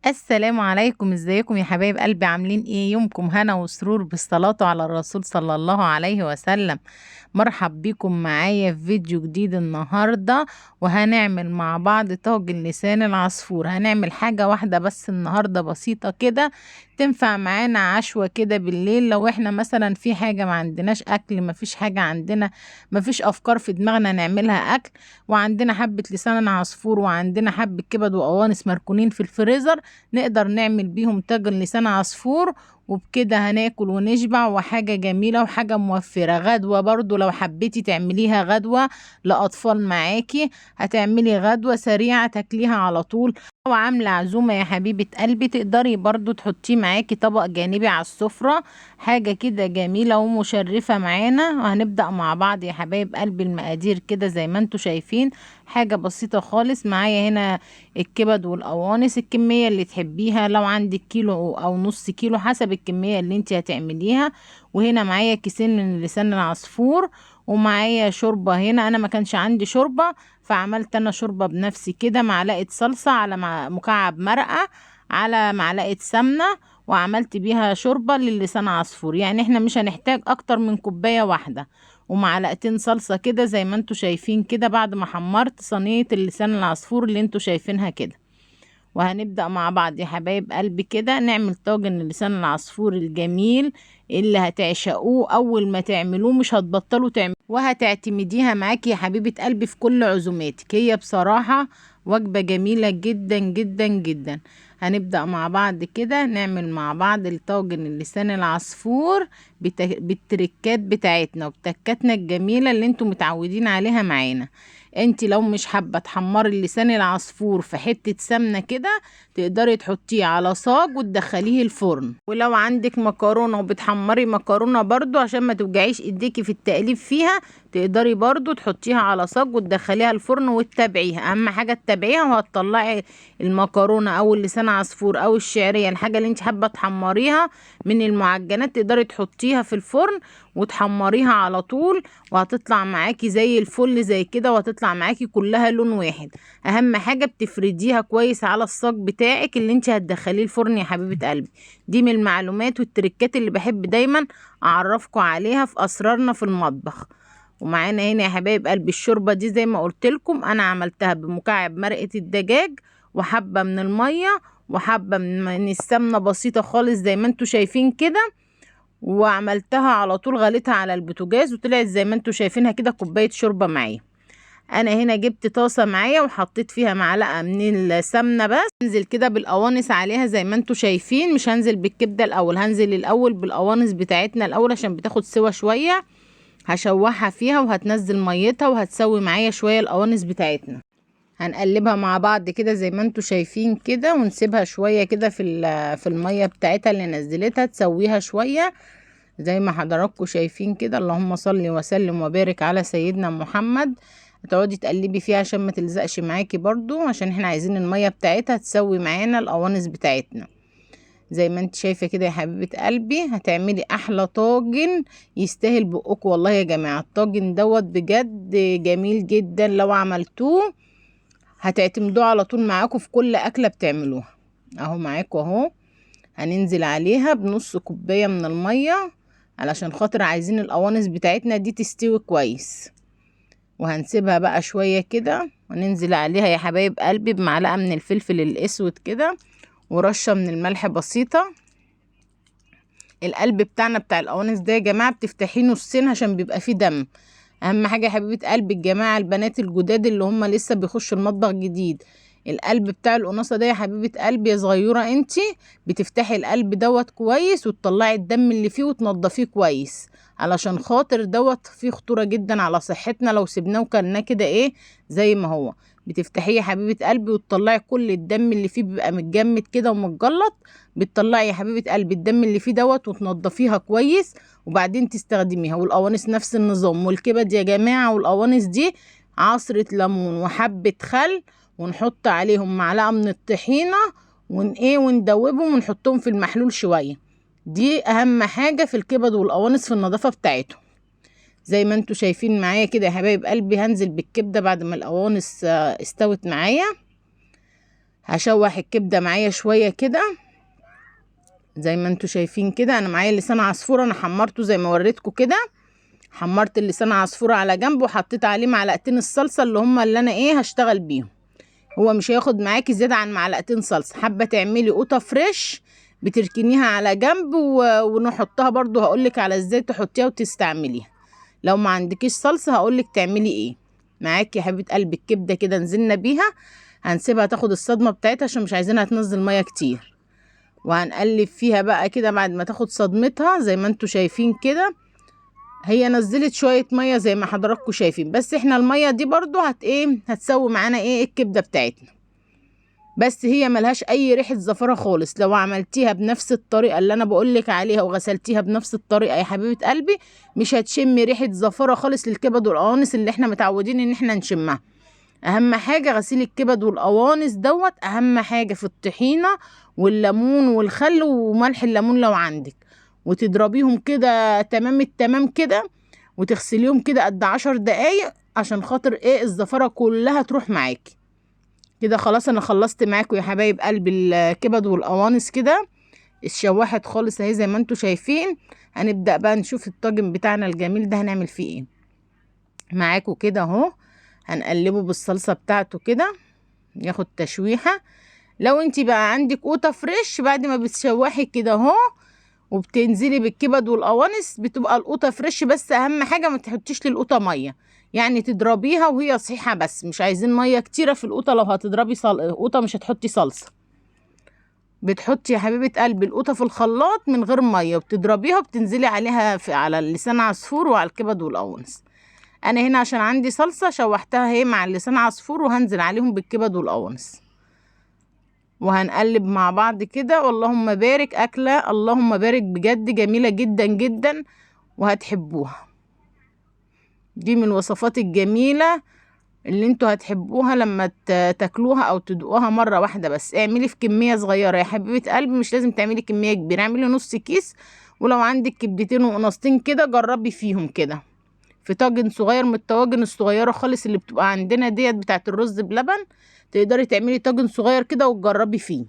السلام عليكم، ازيكم يا حبايب قلبي؟ عاملين ايه؟ يومكم هنا وسرور بالصلاة على الرسول صلى الله عليه وسلم. مرحب بكم معايا في فيديو جديد النهاردة، وهنعمل مع بعض طاجن لسان العصفور. هنعمل حاجة واحدة بس النهاردة بسيطة كده، تنفع معانا عشوة كده بالليل. لو احنا مثلا في حاجة ما عندناش اكل، ما فيش حاجة عندنا، ما فيش افكار في دماغنا نعملها اكل، وعندنا حبة لسان عصفور وعندنا حبة كبد وقوانص مركونين في الفريزر، نقدر نعمل بيهم طاجن لسان عصفور. وبكده هناكل ونشبع، وحاجة جميلة وحاجة موفرة. غدوة برضو لو حبيتي تعمليها غدوة لأطفال معاكي، هتعملي غدوة سريعة تاكليها على طول. لو عاملة عزومة يا حبيبة قلبي، تقدري برضو تحطيه معاكي طبق جانبي على السفرة، حاجة كده جميلة ومشرفة معانا. وهنبدأ مع بعض يا حبايب قلبي. المقادير كده زي ما انتوا شايفين، حاجة بسيطة خالص. معايا هنا الكبد والقوانص، الكمية اللي تحبيها، لو عندك كيلو او نص كيلو حسب الكمية اللي انت هتعمليها. وهنا معايا كيسين من لسان العصفور، ومعايا شوربة. هنا انا ما كانش عندي شوربة، فعملت انا شوربة بنفسي كده. معلقة صلصة على مكعب مرقة على معلقة سمنة، وعملت بيها شوربة للسان عصفور. يعني احنا مش هنحتاج اكتر من كوباية واحدة، ومعلقتين صلصة كده زي ما انتوا شايفين كده، بعد ما حمرت صينية اللسان العصفور اللي انتوا شايفينها كده. وهنبدأ مع بعض يا حبايب قلبي كده نعمل طاجن اللسان العصفور الجميل اللي هتعشقوه. اول ما تعملوه مش هتبطلوا تعملوه، وهتعتمديها معاكي يا حبيبة قلبي في كل عزوماتك. هي بصراحة وجبة جميلة جدا جدا جدا. هنبدأ مع بعض كده نعمل مع بعض الطاجن اللسان العصفور بالتركات بتاعتنا وبتكاتنا الجميلة اللي انتوا متعودين عليها معانا. انت لو مش حابة تحمري اللسان العصفور في حتة سمنة كده، تقدري تحطيه على صاج وتدخليه الفرن. ولو عندك مكرونة وبتحمري مكرونة برضو عشان ما توجعيش ايديكي في التقليب فيها، تقدري برضو تحطيها على صاج وتدخليها الفرن وتتابعيها. اهم حاجة تتابعيها، وهتطلعي المكرونة او اللسان عصفور او الشعرية، الحاجة اللي انت حابة تحمريها من المعجنات، تقدري تحطيها في الفرن وتحمريها على طول، وهتطلع معاكي زي الفل زي كده، وهتطلع معاكي كلها لون واحد. اهم حاجة بتفرديها كويس على الصاج بتاعك اللي انت هتدخليه الفرن يا حبيبة قلبي. دي من المعلومات والتركات اللي بحب دايما اعرفكم عليها في اسرارنا في المطبخ. ومعانا هنا يا حبايب قلبي الشوربة دي زي ما قلت لكم انا عملتها بمكعب مرقة الدجاج، وحبة من المية، وحبة من السمنة بسيطة خالص زي ما انتوا شايفين كده. وعملتها على طول، غليتها على البوتاجاز وطلعت زي ما انتوا شايفينها كده كوباية شوربة معايا. انا هنا جبت طاسة معايا وحطيت فيها معلقة من السمنة، بس انزل كده بالقوانص عليها زي ما انتوا شايفين. مش هنزل بالكبدة الاول، هنزل الاول بالقوانص بتاعتنا الاول عشان بتاخد سوا شوية. هشوحها فيها وهتنزل ميتها وهتسوي معايا شوية القوانص بتاعتنا. هنقلبها مع بعض كده زي ما انتوا شايفين كده، ونسيبها شوية كده في المية بتاعتها اللي نزلتها تسويها شوية زي ما حضراتكم شايفين كده. اللهم صل وسلم وبارك على سيدنا محمد. هتقعدي تقلبي فيها عشان ما تلزقش معاكي برضو، عشان احنا عايزين المية بتاعتها تسوي معانا القوانص بتاعتنا. زي ما انت شايفة كده يا حبيبة قلبي، هتعملي احلى طاجن يستاهل بقكم والله يا جماعة. الطاجن دوت بجد جميل جدا، لو عملتوه هتعتمدوه على طول معاكم في كل اكلة بتعملوها. اهو معاكم اهو. هننزل عليها بنص كوباية من المية علشان خاطر عايزين القوانص بتاعتنا دي تستوي كويس. وهنسيبها بقى شوية كده، وننزل عليها يا حبايب قلبي بمعلقة من الفلفل الاسود كده، ورشة من الملح بسيطة. القلب بتاعنا بتاع القوانص ده يا جماعة بتفتحيه نصين عشان بيبقى فيه دم. اهم حاجة يا حبيبة قلب الجماعة البنات الجداد اللي هم لسه بيخشوا المطبخ جديد، القلب بتاع القناصة ده يا حبيبة قلبي يا صغيرة انتي، بتفتحي القلب دوت كويس وتطلعي الدم اللي فيه وتنضفيه كويس، علشان خاطر دوت فيه خطورة جدا على صحتنا لو سيبناه وكلناه كده ايه زي ما هو. بتفتحيه يا حبيبة قلبي وتطلعي كل الدم اللي فيه، بيبقى متجمد كده ومتجلط. بتطلعي يا حبيبة قلبي الدم اللي فيه دوت وتنضفيها كويس، وبعدين تستخدميها. والقوانص نفس النظام، والكبد يا جماعة والقوانص دي عصرة ليمون وحبة خل، ونحط عليهم معلقة من الطحينة وندوبهم ونحطهم في المحلول شوية. دي اهم حاجة في الكبد والقوانص في النظافة بتاعتهم. زي ما انتوا شايفين معايا كده يا حبايب قلبي، هنزل بالكبدة بعد ما القوانص استوت معايا. هشوح الكبده معايا شويه كده زي ما انتوا شايفين كده. انا معايا لسان عصفور، انا حمرته زي ما وريتكم كده. حمرت اللسان عصفور على جنب وحطيت عليه معلقتين الصلصه اللي هما اللي انا هشتغل بيهم. هو مش هياخد معاكي زياده عن معلقتين صلصه. حابه تعملي قوطه فريش بتركنيها على جنب ونحطها برضو. هقولك على ازاي تحطيها وتستعمليها. لو ما عندكيش صلصه هقولك تعملي ايه. معاكي يا حبيبه قلب الكبده كده نزلنا بيها، هنسيبها تاخد الصدمه بتاعتها عشان مش عايزينها تنزل ميه كتير. وهنقلب فيها بقى كده بعد ما تاخد صدمتها زي ما انتوا شايفين كده. هي نزلت شويه ميه زي ما حضراتكم شايفين، بس احنا الميه دي برضو هتسوي معانا الكبده بتاعتنا. بس هي ملهاش اي ريحه زفره خالص. لو عملتيها بنفس الطريقه اللي انا بقولك عليها وغسلتيها بنفس الطريقه يا حبيبه قلبي مش هتشمي ريحه زفره خالص للكبد والقوانص اللي احنا متعودين ان احنا نشمها. اهم حاجه غسيل الكبد والقوانص دوت. اهم حاجه في الطحينه والليمون والخل وملح الليمون لو عندك، وتضربيهم كده تمام التمام كده، وتغسليهم كده قد 10 دقايق عشان خاطر الزفره كلها تروح معاكي كده. خلاص انا خلصت معاكم يا حبايب قلبي الكبد والقوانص كده اتشوحت خالص اهي زي ما انتوا شايفين. هنبدأ بقى نشوف الطاجن بتاعنا الجميل ده هنعمل فيه ايه. معاكم كده اهو هنقلبه بالصلصة بتاعته كده ياخد تشويحة. لو انتي بقى عندك قوطة فريش بعد ما بتشوحي كده اهو وبتنزلي بالكبد والقوانص بتبقى القوطة فريش. بس اهم حاجة ما تحطيش للقوطة مية، يعني تضربيها وهي صحيحة بس. مش عايزين مية كتيرة في القوطة. لو هتضربي قوطة مش هتحطي صلصة. بتحطي يا حبيبة قلبي القوطة في الخلاط من غير مية وبتضربيها وبتنزلي عليها على اللسان عصفور وعلى الكبد والقوانص. انا هنا عشان عندي صلصة شوحتها اهي مع اللسان عصفور وهنزل عليهم بالكبد والقوانص وهنقلب مع بعض كده. واللهم بارك أكلة اللهم بارك بجد جميلة جدا جدا وهتحبوها. دي من الوصفات الجميلة اللي انتوا هتحبوها لما تاكلوها او تدوقوها مرة واحدة. بس اعملي في كمية صغيرة يا حبيبة قلبي، مش لازم تعملي كمية كبيرة. اعملي نص كيس، ولو عندك كبدتين وقناصتين كده جربي فيهم كده في طاجن صغير من الطواجن الصغيرة خالص اللي بتبقى عندنا ديت بتاعت الرز بلبن. تقدري تعملي طاجن صغير كده وتجربي فيه.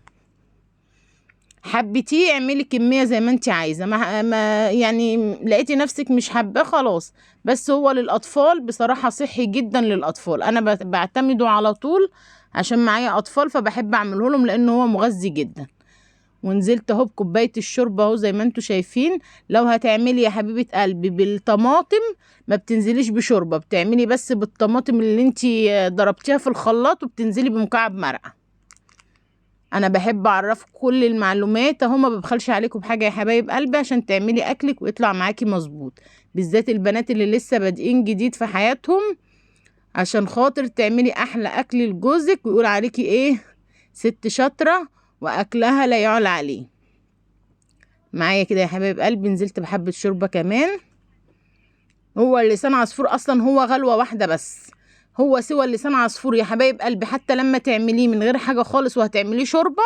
حبيتيه اعملي كمية زي ما انت عايزة. ما يعني لقيتي نفسك مش حابة خلاص. بس هو للأطفال بصراحة صحي جدا للأطفال. أنا بعتمده على طول عشان معايا أطفال فبحب أعمله لهم لأنه هو مغذي جدا. ونزلت اهو بكوباية الشوربة اهو زي ما انتوا شايفين. لو هتعملي يا حبيبة قلبي بالطماطم ما بتنزليش بشوربة، بتعملي بس بالطماطم اللي انتي ضربتيها في الخلاط وبتنزلي بمكعب مرقة. انا بحب اعرفكم كل المعلومات اهو، ما ببخلش عليكم بحاجه يا حبايب قلبي عشان تعملي اكلك ويطلع معاكي مظبوط. بالذات البنات اللي لسه بادئين جديد في حياتهم عشان خاطر تعملي احلى اكل لجوزك ويقول عليكي ست شاطره واكلها لا يعلى عليه. معايا كده يا حبايب قلبي نزلت بحبه شوربه كمان. هو اللسان عصفور اصلا هو غلوه واحده بس. هو سوى اللسان عصفور يا حبايب قلبي حتى لما تعمليه من غير حاجه خالص وهتعمليه شوربه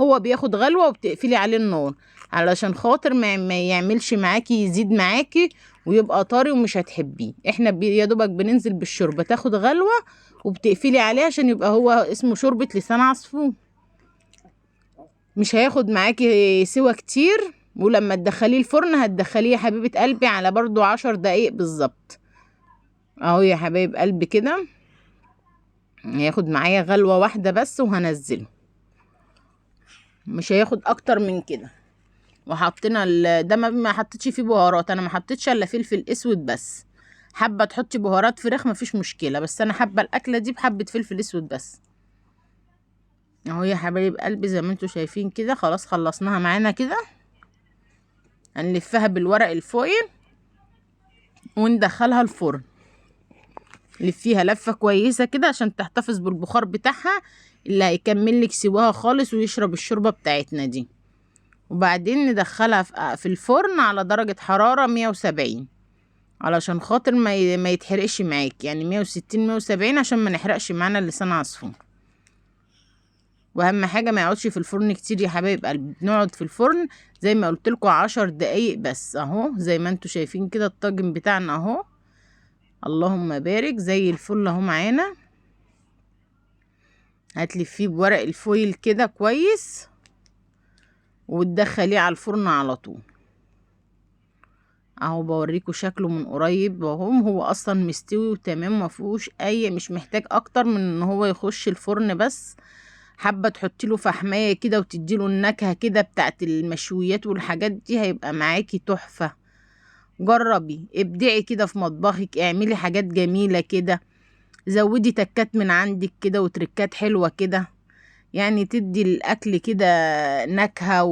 هو بياخد غلوه وبتقفلي عليه النار علشان خاطر ما يعملش معاكي يزيد معاكي ويبقى طري ومش هتحبيه. احنا يا دوبك بننزل بالشوربه تاخد غلوه وبتقفلي عليه عشان يبقى هو اسمه شوربه لسان عصفور. مش هياخد معاكي سوى كتير. ولما تدخليه الفرن هتدخليه يا حبيبه قلبي على برضو 10 دقايق بالظبط. اهو يا حبايب قلبي كده هياخد معايا غلوة واحدة بس وهنزله. مش هياخد اكتر من كده. وحطينا ده ما حطيتش فيه بهارات. انا ما حطيتش الا فلفل اسود بس. حابه تحطي بهارات فراخ مفيش مشكله، بس انا حابه الاكله دي بحبه فلفل اسود بس. اهو يا حبايب قلبي زي ما انتوا شايفين كده خلاص خلصناها معانا كده. هنلفها بالورق الفويل وندخلها الفرن. لفيها لفه كويسه كده عشان تحتفظ بالبخار بتاعها اللي هيكمل لك سواها خالص ويشرب الشوربه بتاعتنا دي. وبعدين ندخلها في الفرن على درجه حراره 170 علشان خاطر ما يتحرقش معاك، يعني 160 170 عشان ما نحرقش معانا اللسان عصفور. واهم حاجه ما يقعدش في الفرن كتير يا حبايب قلبي. بنقعد في الفرن زي ما قلت لكم 10 دقايق بس. اهو زي ما انتوا شايفين كده الطاجن بتاعنا اهو اللهم بارك زي الفل اهو معانا. هتلفيه بورق الفويل كده كويس وتدخليه على الفرن على طول. اهو بوريكم شكله من قريب اهو، هو اصلا مستوي وتمام، مفيهوش اي، مش محتاج اكتر من ان هو يخش الفرن بس. حابه تحطي له فحمايه كده وتديله النكهه كده بتاعت المشويات والحاجات دي، هيبقى معاكي تحفه. جربي ابدعي كده في مطبخك، اعملي حاجات جميله كده، زودي تكات من عندك كده وتركات حلوه كده، يعني تدي الاكل كده نكهه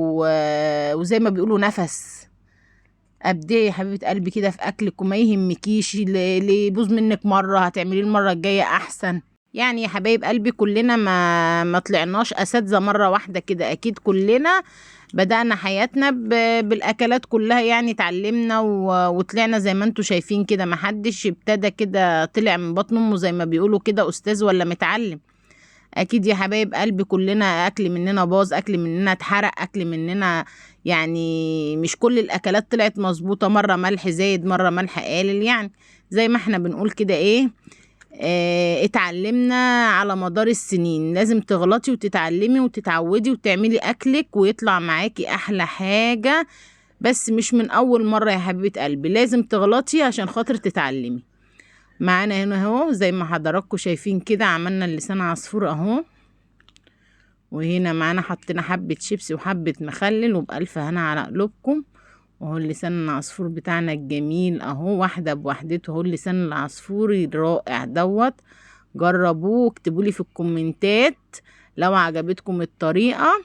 وزي ما بيقولوا نفس. ابدعي يا حبيبه قلبي كده في اكلك وما يهمكيش اللي يبوظ منك مره هتعمليه المره الجايه احسن. يعني يا حبايب قلبي كلنا ما طلعناش اساتذه مره واحده كده، اكيد كلنا بدأنا حياتنا بالاكلات كلها، يعني اتعلمنا وطلعنا زي ما انتوا شايفين كده، ما حدش ابتدى كده طلع من بطن امه زي ما بيقولوا كده استاذ ولا متعلم. اكيد يا حبايب قلبي كلنا اكل مننا باظ، اكل مننا اتحرق، اكل مننا يعني مش كل الاكلات طلعت مظبوطه، مره ملح زايد مره ملح قليل، يعني زي ما احنا بنقول كده ايه، اتعلمنا على مدار السنين. لازم تغلطي وتتعلمي وتتعودي وتعملي اكلك ويطلع معاكي احلى حاجه، بس مش من اول مره يا حبيبه قلبي، لازم تغلطي عشان خاطر تتعلمي. معانا هنا اهو زي ما حضراتكم شايفين كده عملنا اللسان عصفور اهو، وهنا معانا حطينا حبة شيبسي وحبة مخلل، وبألف هنا على قلوبكم. وهو اللسان العصفور بتاعنا الجميل اهو، واحدة بوحدته اهو اللسان العصفوري الرائع دوت. جربوه واكتبولي في الكومنتات لو عجبتكم الطريقة،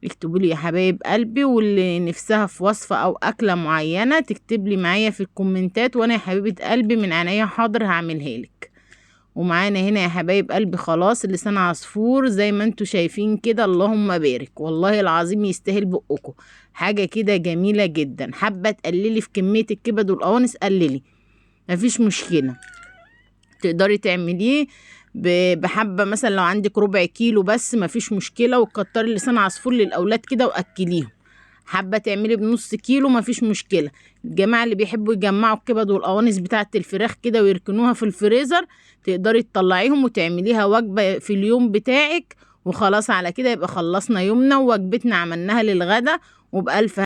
اكتبولي يا حبايب قلبي، واللي نفسها في وصفة او اكلة معينة تكتبلي معايا في الكومنتات، وانا يا حبيبة قلبي من عينيا حاضر هعملها لك. ومعانا هنا يا حبايب قلبي خلاص اللسان عصفور زي ما انتوا شايفين كده، اللهم بارك، والله العظيم يستاهل بقكم، حاجة كده جميلة جدا. حابة تقللي في كمية الكبد والقوانص قللي، مفيش مشكلة، تقدري تعمليه بحبة مثلا لو عندك ربع كيلو بس مفيش مشكلة، وتكتري لسان عصفور للأولاد كده وأكليهم. حابة تعملي بنص كيلو مفيش مشكلة. الجماعة اللي بيحبوا يجمعوا الكبد والقوانص بتاعة الفراخ كده ويركنوها في الفريزر، تقدري تطلعيهم وتعمليها وجبة في اليوم بتاعك، وخلاص على كده يبقى خلصنا يومنا ووجبتنا عملناها للغدا وبألف.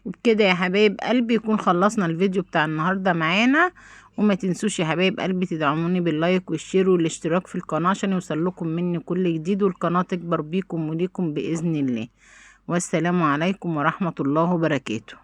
وبكده يا حبايب قلبي يكون خلصنا الفيديو بتاع النهاردة معانا. وما تنسوش يا حبايب قلبي تدعموني باللايك والشير والاشتراك في القناة عشان يوصلكم مني كل جديد، والقناة تكبر بيكم وليكم بإذن الله. والسلام عليكم ورحمة الله وبركاته.